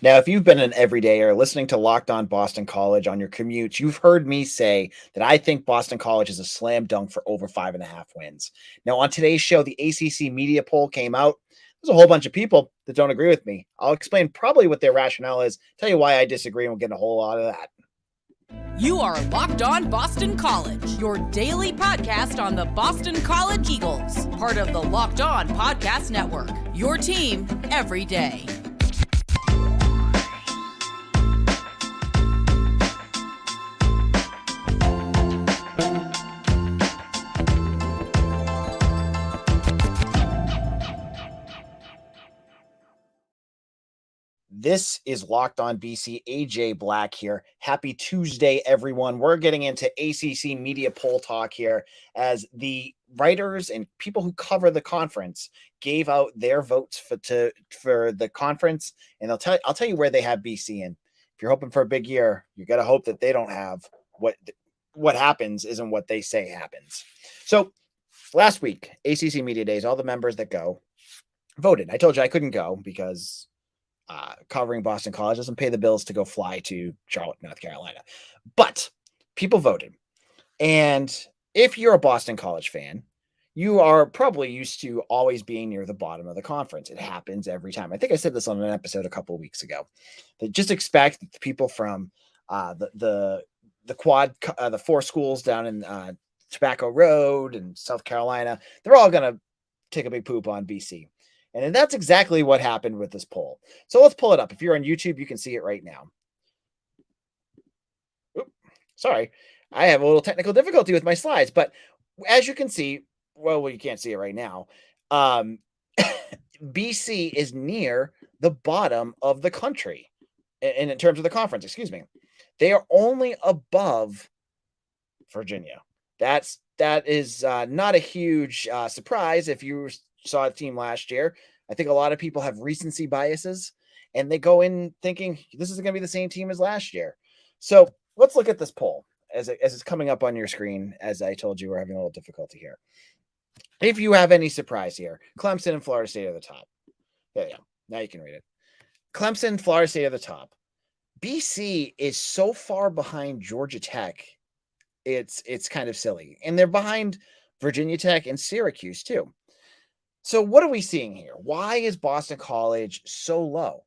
Now, if you've been an everydayer listening to Locked On Boston College on your commute, you've heard me say that I think Boston College is a slam dunk for over 5.5 wins. Now, on today's show, the ACC media poll came out. There's a whole bunch of people that don't agree with me. I'll explain probably what their rationale is, tell you why I disagree, and we'll get a whole lot of that. You are Locked On Boston College, your daily podcast on the Boston College Eagles, part of the Locked On Podcast Network, your team every day. This is Locked On BC. AJ Black here. Happy Tuesday, everyone. We're getting into ACC media poll talk here as the writers and people who cover the conference gave out their votes for the conference, and I'll tell you where they have BC in. If you're hoping for a big year, you got to hope that they don't have what happens isn't what they say happens. So last week, ACC media days, all the members that go voted. I told you I couldn't go because covering Boston College doesn't pay the bills to go fly to Charlotte, North Carolina. But people voted. And if you're a Boston College fan, you are probably used to always being near the bottom of the conference. It happens every time. I think I said this on an episode a couple of weeks ago. That just expect that the people from the quad, the four schools down in Tobacco Road and South Carolina, they're all going to take a big poop on BC. And that's exactly what happened with this poll. So let's pull it up. If you're on YouTube, you can see it right now. Oops, sorry, I have a little technical difficulty with my slides, but as you can see, well, you can't see it right now. BC is near the bottom of the country in terms of the conference, excuse me. They are only above Virginia. That is not a huge surprise if you saw a team last year. I think a lot of people have recency biases and they go in thinking this is going to be the same team as last year. So let's look at this poll as it's coming up on your screen. As I told you, we're having a little difficulty here. If you have any surprise here, Clemson and Florida State are the top. There you go. Now you can read it. Clemson, Florida State are the top. BC is so far behind Georgia Tech. It's kind of silly. And they're behind Virginia Tech and Syracuse too. So what are we seeing here? Why is Boston College so low?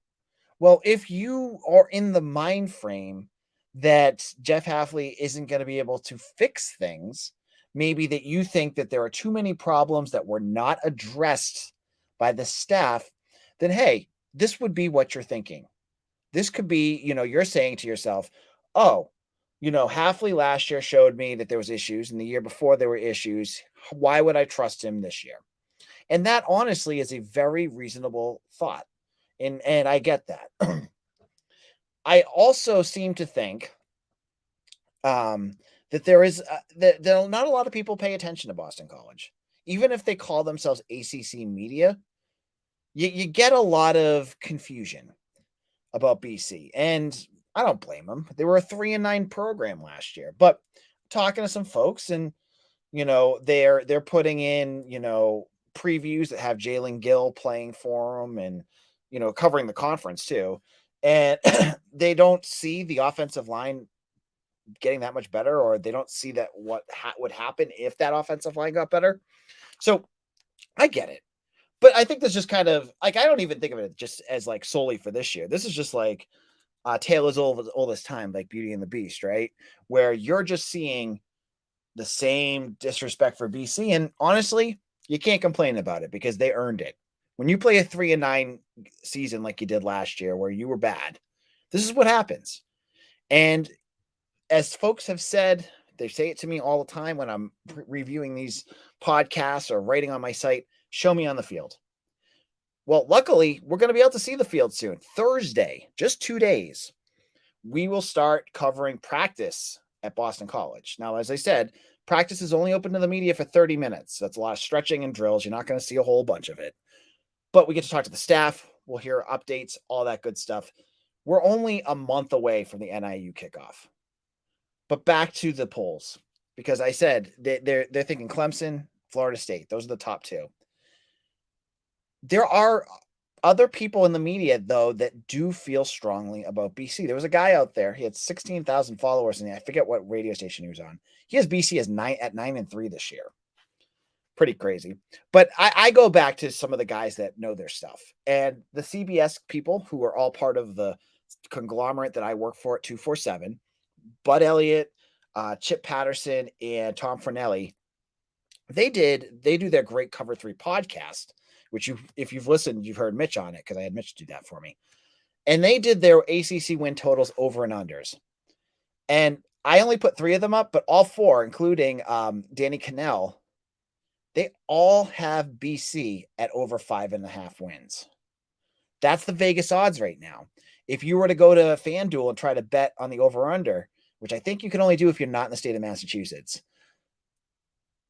Well, if you are in the mind frame that Jeff Hafley isn't going to be able to fix things, maybe that you think that there are too many problems that were not addressed by the staff, then hey, this would be what you're thinking. This could be, you're saying to yourself, oh, Hafley last year showed me that there was issues, and the year before there were issues. Why would I trust him this year? And that honestly is a very reasonable thought. And I get that. I also seem to think that there is that not a lot of people pay attention to Boston College. Even if they call themselves ACC media, you get a lot of confusion about BC. And I don't blame them. They were a 3-9 program last year. But talking to some folks and, they're putting in, previews that have Jalen Gill playing for them and, covering the conference too. And they don't see the offensive line getting that much better, or they don't see that what would happen if that offensive line got better. So I get it. But I think this just kind of like, I don't even think of it just as like solely for this year. This is just like tale as old as time, like Beauty and the Beast, right? Where you're just seeing the same disrespect for BC. And honestly, you can't complain about it because they earned it. When you play a 3-9 season like you did last year, where you were bad, this is what happens. And as folks have said, they say it to me all the time when I'm reviewing these podcasts or writing on my site, show me on the field. Well, luckily, we're going to be able to see the field soon. Thursday, just 2 days, we will start covering practice at Boston College. Now, as I said, practice is only open to the media for 30 minutes. That's a lot of stretching and drills. You're not going to see a whole bunch of it. But we get to talk to the staff. We'll hear updates, all that good stuff. We're only a month away from the NIU kickoff. But back to the polls, because I said they're thinking Clemson, Florida State. Those are the top two. There are other people in the media, though, that do feel strongly about BC. There was a guy out there. He had 16,000 followers, and I forget what radio station he was on. He has BC as 9-3 this year. Pretty crazy. But I go back to some of the guys that know their stuff. And the CBS people, who are all part of the conglomerate that I work for at 247, Bud Elliott, Chip Patterson, and Tom Fornelli, they do their Great Cover 3 podcast, which if you've listened, you've heard Mitch on it, because I had Mitch do that for me. And they did their ACC win totals over and unders. And I only put 3 of them up, but all 4, including Danny Cannell, they all have BC at over 5.5 wins. That's the Vegas odds right now. If you were to go to FanDuel and try to bet on the over-under, which I think you can only do if you're not in the state of Massachusetts,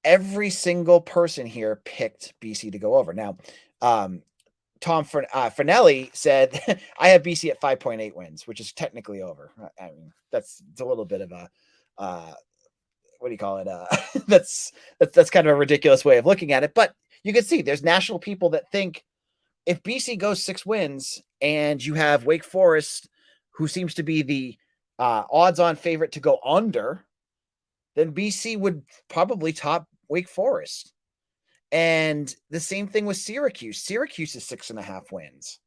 every single person here picked BC to go over. Now, Tom Fornelli said, I have BC at 5.8 wins, which is technically over. I mean, it's a little bit of a, what do you call it? That's kind of a ridiculous way of looking at it. But you can see there's national people that think if BC goes 6 wins and you have Wake Forest, who seems to be the odds-on favorite to go under, then BC would probably top Wake Forest. And the same thing with Syracuse. Syracuse is 6.5 wins.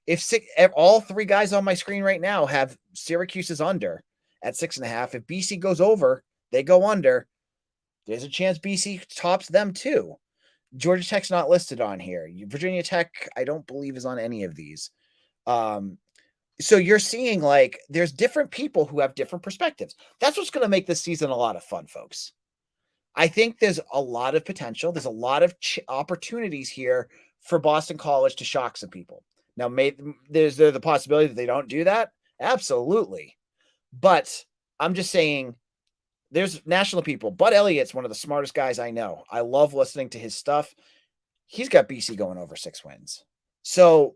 If all 3 guys on my screen right now have Syracuse's under at 6.5, if BC goes over, they go under, there's a chance BC tops them too. Georgia Tech's not listed on here. Virginia Tech, I don't believe, is on any of these. So you're seeing, like, there's different people who have different perspectives. That's what's going to make this season a lot of fun, folks. I think there's a lot of potential. There's a lot of opportunities here for Boston College to shock some people. Now, there's the possibility that they don't do that? Absolutely. But I'm just saying, there's national people. Bud Elliott's one of the smartest guys I know. I love listening to his stuff. He's got BC going over 6 wins. So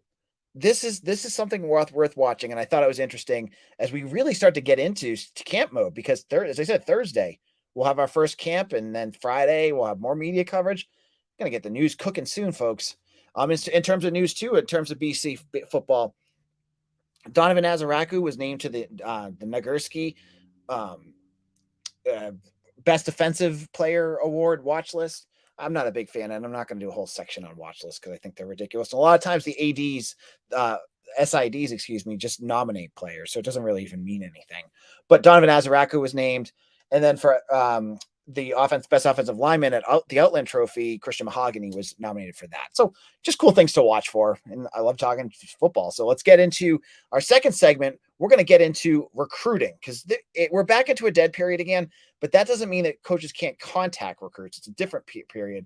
this is something worth watching. And I thought it was interesting as we really start to get into camp mode, because as I said, Thursday, we'll have our first camp, and then Friday we'll have more media coverage. Going to get the news cooking soon, folks. In terms of news too, in terms of BC football, Donovan Azaraku was named to the Nagurski Best Defensive Player Award watch list. I'm not a big fan, and I'm not going to do a whole section on watch lists because I think they're ridiculous. And a lot of times the ADs, SIDs, just nominate players, so it doesn't really even mean anything. But Donovan Azaraku was named. And then for the best offensive lineman at the Outland Trophy, Christian Mahogany was nominated for that. So just cool things to watch for. And I love talking football. So let's get into our second segment. We're going to get into recruiting, because we're back into a dead period again, but that doesn't mean that coaches can't contact recruits. It's a different period.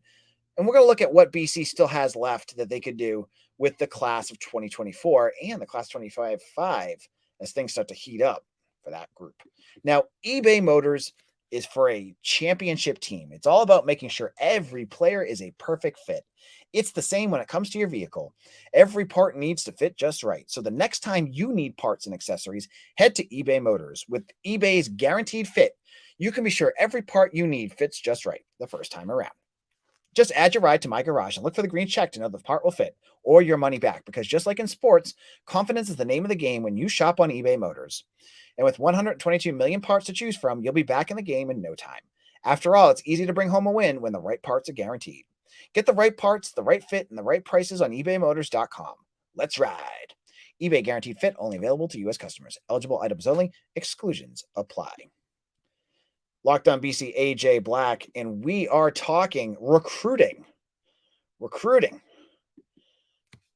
And we're going to look at what BC still has left that they could do with the class of 2024 and the class 25-5 as things start to heat up for that group. Now, eBay Motors is for a championship team. It's all about making sure every player is a perfect fit. It's the same when it comes to your vehicle. Every part needs to fit just right. So the next time you need parts and accessories, head to eBay Motors. With eBay's guaranteed fit, you can be sure every part you need fits just right the first time around. Just add your ride to My Garage and look for the green check to know the part will fit or your money back, because just like in sports, confidence is the name of the game when you shop on eBay Motors. And with 122 million parts to choose from, you'll be back in the game in no time. After all, it's easy to bring home a win when the right parts are guaranteed. Get the right parts, the right fit, and the right prices on ebaymotors.com. Let's ride. eBay guaranteed fit, only available to U.S. customers. Eligible items only. Exclusions apply. Locked on BC, AJ Black, and we are talking recruiting. Recruiting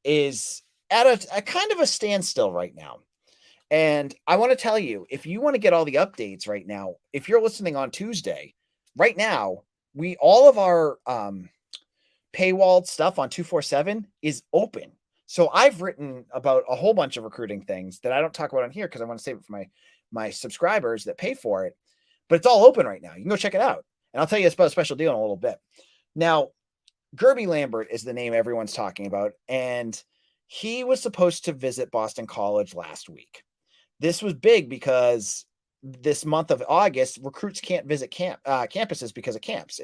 is at a kind of a standstill right now. And I want to tell you, if you want to get all the updates right now, if you're listening on Tuesday, right now, all of our paywalled stuff on 247 is open. So I've written about a whole bunch of recruiting things that I don't talk about on here because I want to save it for my subscribers that pay for it. But it's all open right now. You can go check it out. And I'll tell you about a special deal in a little bit. Now, Gerby Lambert is the name everyone's talking about. And he was supposed to visit Boston College last week. This was big because this month of August, recruits can't visit campuses because of camps.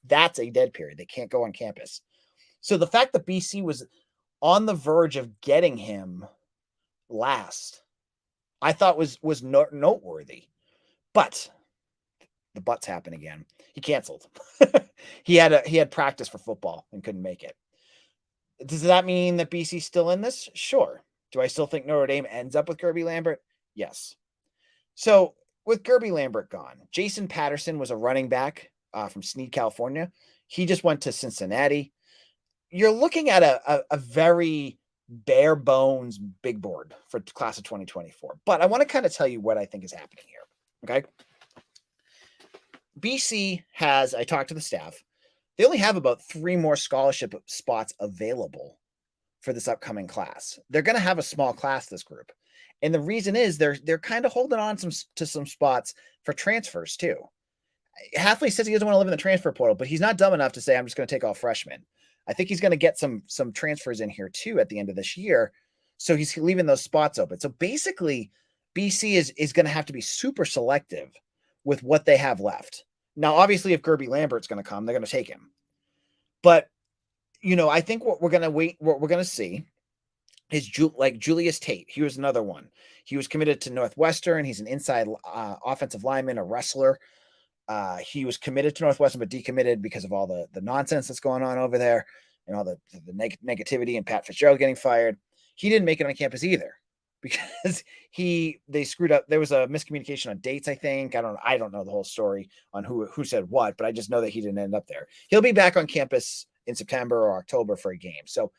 That's a dead period. They can't go on campus. So the fact that BC was on the verge of getting him last, I thought was noteworthy. But the butts happen again. He canceled. he had practice for football and couldn't make it. Does that mean that BC's still in this? Sure. Do I still think Notre Dame ends up with Kirby Lambert? Yes. So with Kirby Lambert gone, Jason Patterson was a running back from Sneed, California. He just went to Cincinnati. You're looking at a very bare bones big board for the class of 2024. But I want to kind of tell you what I think is happening here. Okay. BC has, I talked to the staff, they only have about 3 more scholarship spots available for this upcoming class. They're going to have a small class, this group. And the reason is they're kind of holding on to some spots for transfers too. Halfley says he doesn't want to live in the transfer portal, but he's not dumb enough to say, I'm just going to take all freshmen. I think he's going to get some transfers in here too at the end of this year. So he's leaving those spots open. So basically, BC is going to have to be super selective with what they have left. Now, obviously, if Kirby Lambert's going to come, they're going to take him. But, I think what we're going to see is Julius Tate. He was another one. He was committed to Northwestern. He's an inside offensive lineman, a wrestler. He was committed to Northwestern, but decommitted because of all the nonsense that's going on over there and all the negativity and Pat Fitzgerald getting fired. He didn't make it on campus either because they screwed up. There was a miscommunication on dates, I think. I don't know the whole story on who said what, but I just know that he didn't end up there. He'll be back on campus in September or October for a game. So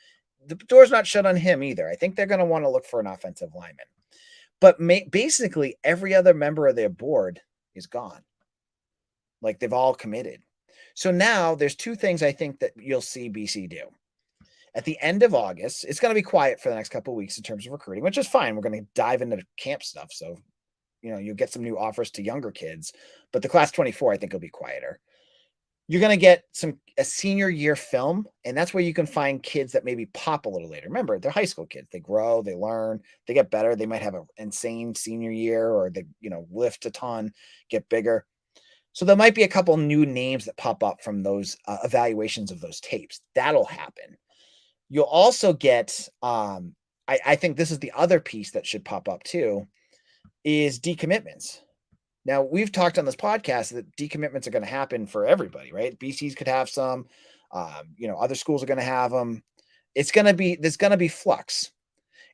the door's not shut on him either. I think they're going to want to look for an offensive lineman. But basically every other member of their board is gone. Like they've all committed. So now there's 2 things I think that you'll see BC do. At the end of August, it's going to be quiet for the next couple of weeks in terms of recruiting, which is fine. We're going to dive into camp stuff. So, you'll get some new offers to younger kids, but the class 24, I think will be quieter. You're going to get a senior year film, and that's where you can find kids that maybe pop a little later. Remember, they're high school kids. They grow, they learn, they get better. They might have an insane senior year, or they, lift a ton, get bigger. So there might be a couple new names that pop up from those evaluations of those tapes. That'll happen. You'll also get, I think this is the other piece that should pop up too, is decommitments. Now, we've talked on this podcast that decommitments are going to happen for everybody, right? BCs could have some, other schools are going to have them. There's going to be flux.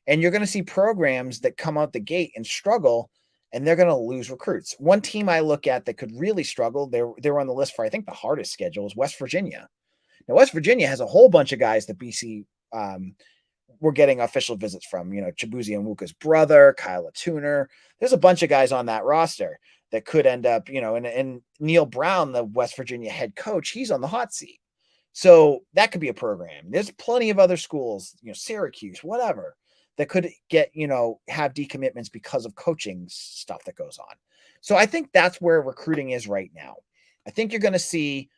And you're going to see programs that come out the gate and struggle, and they're going to lose recruits. One team I look at that could really struggle, they were on the list for, I think, the hardest schedule, is West Virginia. Now, West Virginia has a whole bunch of guys that BC were getting official visits from, Chibuzi Onwuka's brother, Kyle Tuner. There's a bunch of guys on that roster that could end up, and Neil Brown, the West Virginia head coach, he's on the hot seat. So that could be a program. There's plenty of other schools, Syracuse, whatever, that could get, have decommitments because of coaching stuff that goes on. So I think that's where recruiting is right now. I think you're going to see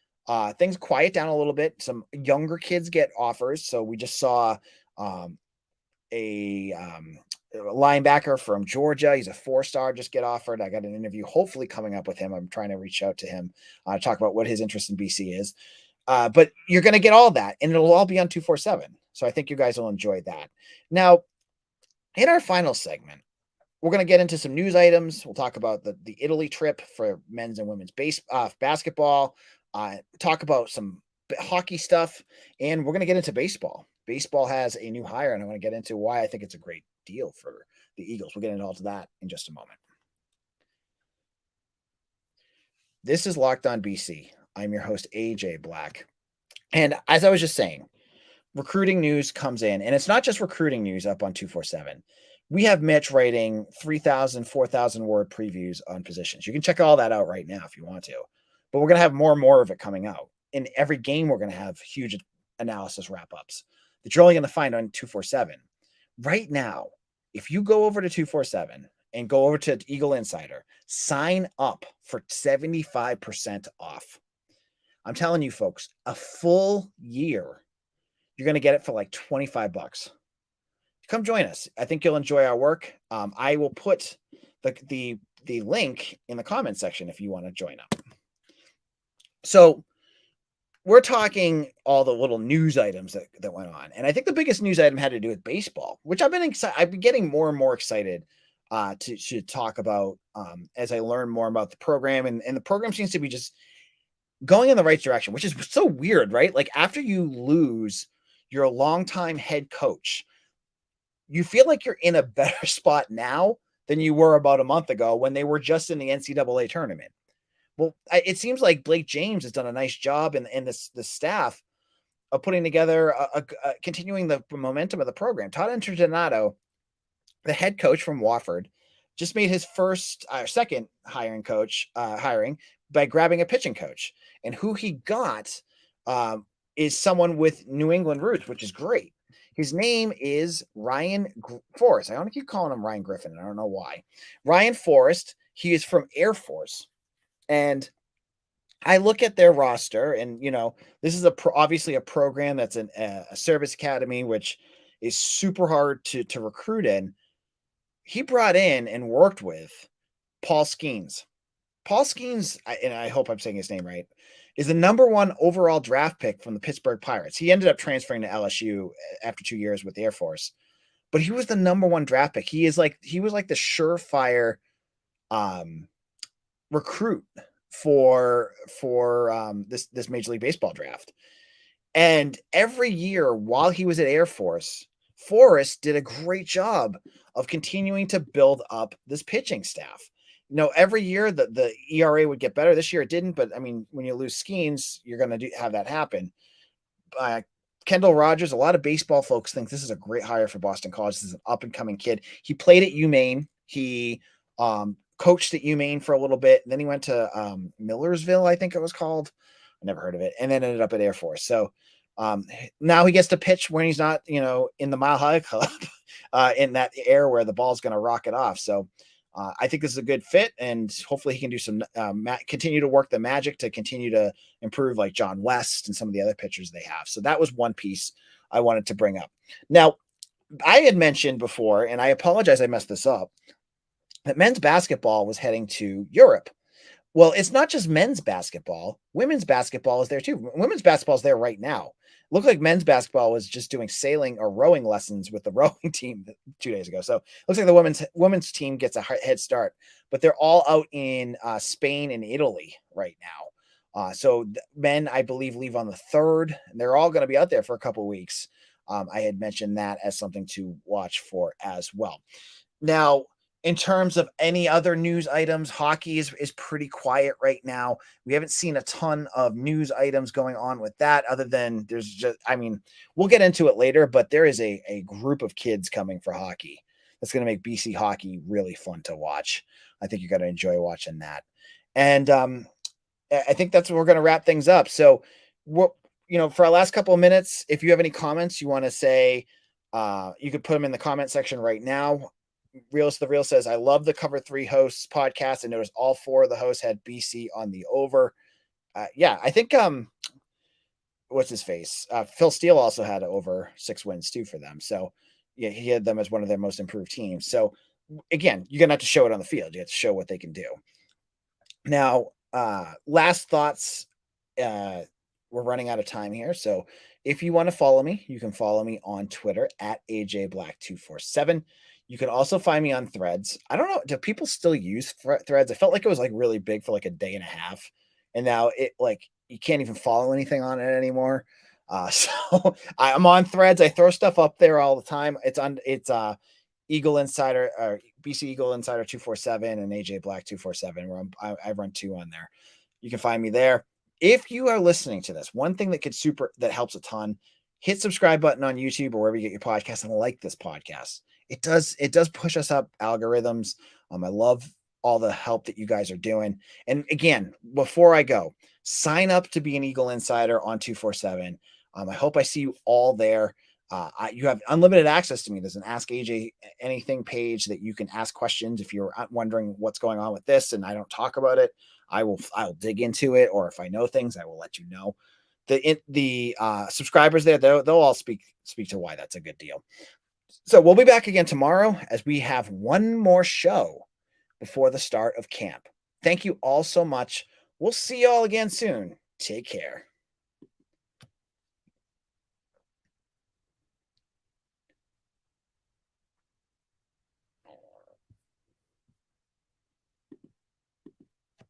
things quiet down a little bit. Some younger kids get offers. So we just saw a linebacker from Georgia. He's a 4-star, just get offered. I got an interview hopefully coming up with him. I'm trying to reach out to him, talk about what his interest in BC is. But you're going to get all that, and it'll all be on 247. So I think you guys will enjoy that. Now, in our final segment, we're going to get into some news items. We'll talk about the Italy trip for men's and women's basketball, talk about some hockey stuff, and we're going to get into baseball. Baseball has a new hire, and I want to get into why I think it's a great deal for the Eagles. We'll get into all of that in just a moment. This is Locked On BC. I'm your host, AJ Black. And as I was just saying, recruiting news comes in, and it's not just recruiting news up on 247. We have Mitch writing 3,000, 4,000 word previews on positions. You can check all that out right now if you want to, but we're going to have more and more of it coming out. In every game, we're going to have huge analysis wrap-ups that you're only going to find on 247. Right now, if you go over to 247 and go over to Eagle Insider, sign up for 75% off. I'm telling you, folks, a full year, you're going to get it for like $25. Come join us. I think you'll enjoy our work. I will put the link in the comment section if you want to join up. So we're talking all the little news items that went on. And I think the biggest news item had to do with baseball, which I've been getting more and more excited to talk about as I learn more about the program. And the program seems to be just going in the right direction, which is so weird, right? Like after you lose your longtime head coach, you feel like you're in a better spot now than you were about a month ago when they were just in the NCAA tournament. Well, it seems like Blake James has done a nice job and the staff of putting together continuing the momentum of the program. Todd Interdonato, the head coach from Wofford, just made his second hiring by grabbing a pitching coach, and who he got is someone with New England roots, which is great. His name is Ryan Forrest. I don't keep calling him Ryan Griffin. I don't know why. Ryan Forrest. He is from Air Force. And I look at their roster, and this is obviously a program that's a service academy, which is super hard to recruit in. He brought in and worked with Paul Skeens. Paul Skeens, and I hope I'm saying his name right, is the number 1 overall draft pick from the Pittsburgh Pirates. He ended up transferring to LSU after 2 years with the Air Force, but he was the number 1 draft pick. He was like the surefire recruit for this Major League Baseball draft. And every year while he was at Air Force, Forrest did a great job of continuing to build up this pitching staff. Every year the ERA would get better. This year it didn't, but I mean, when you lose Skeens, you're going to have that happen. Kendall Rogers, a lot of baseball folks think this is a great hire for Boston College. This is an up-and-coming kid. He played at UMaine. He coached at UMaine for a little bit. And then he went to Millersville, I think it was called. I never heard of it. And then ended up at Air Force. So now he gets to pitch when he's not, in the Mile High Club in that air where the ball's going to rocket off. So I think this is a good fit, and hopefully he can do some continue to work the magic to continue to improve like John West and some of the other pitchers they have. So that was one piece I wanted to bring up. Now, I had mentioned before, and I apologize I messed this up, that men's basketball was heading to Europe. Well, it's not just men's basketball. Women's basketball is there too. Women's basketball is there right now. It looked like men's basketball was just doing sailing or rowing lessons with the rowing team 2 days ago. So it looks like the women's team gets a head start, but they're all out in Spain and Italy right now. So men, I believe, leave on the 3rd, and they're all going to be out there for a couple of weeks. I had mentioned that as something to watch for as well. Now, in terms of any other news items, hockey is pretty quiet right now. We haven't seen a ton of news items going on with that, other than we'll get into it later, but there is a group of kids coming for hockey that's going to make BC hockey really fun to watch. I think you're going to enjoy watching that. And I think that's where we're going to wrap things up. So, for our last couple of minutes, if you have any comments you want to say, you could put them in the comment section right now. Realist the Real says, I love the Cover 3 hosts podcast. I noticed all 4 of the hosts had BC on the over. I think what's his face? Phil Steele also had over 6 wins too for them. So yeah, he had them as one of their most improved teams. So again, you're gonna have to show it on the field. You have to show what they can do. Now, last thoughts. We're running out of time here. So if you want to follow me, you can follow me on Twitter at AJBlack247. You can also find me on Threads. I don't know. Do people still use Threads? I felt like it was like really big for like a day and a half. And now you can't even follow anything on it anymore. So I'm on Threads. I throw stuff up there all the time. It's Eagle Insider or BC Eagle Insider 247 and AJ Black 247, where I run 2 on there. You can find me there. If you are listening to this, one thing that helps a ton, hit subscribe button on YouTube or wherever you get your podcast and like this podcast. It does push us up algorithms. I love all the help that you guys are doing. And again, before I go, sign up to be an Eagle Insider on 247. I hope I see you all there. You have unlimited access to me. There's an Ask AJ Anything page that you can ask questions if you're wondering what's going on with this and I don't talk about it. I'll dig into it, or if I know things, I will let you know. The subscribers there, they'll all speak to why that's a good deal. So we'll be back again tomorrow as we have one more show before the start of camp. Thank you all so much. We'll see you all again soon. Take care.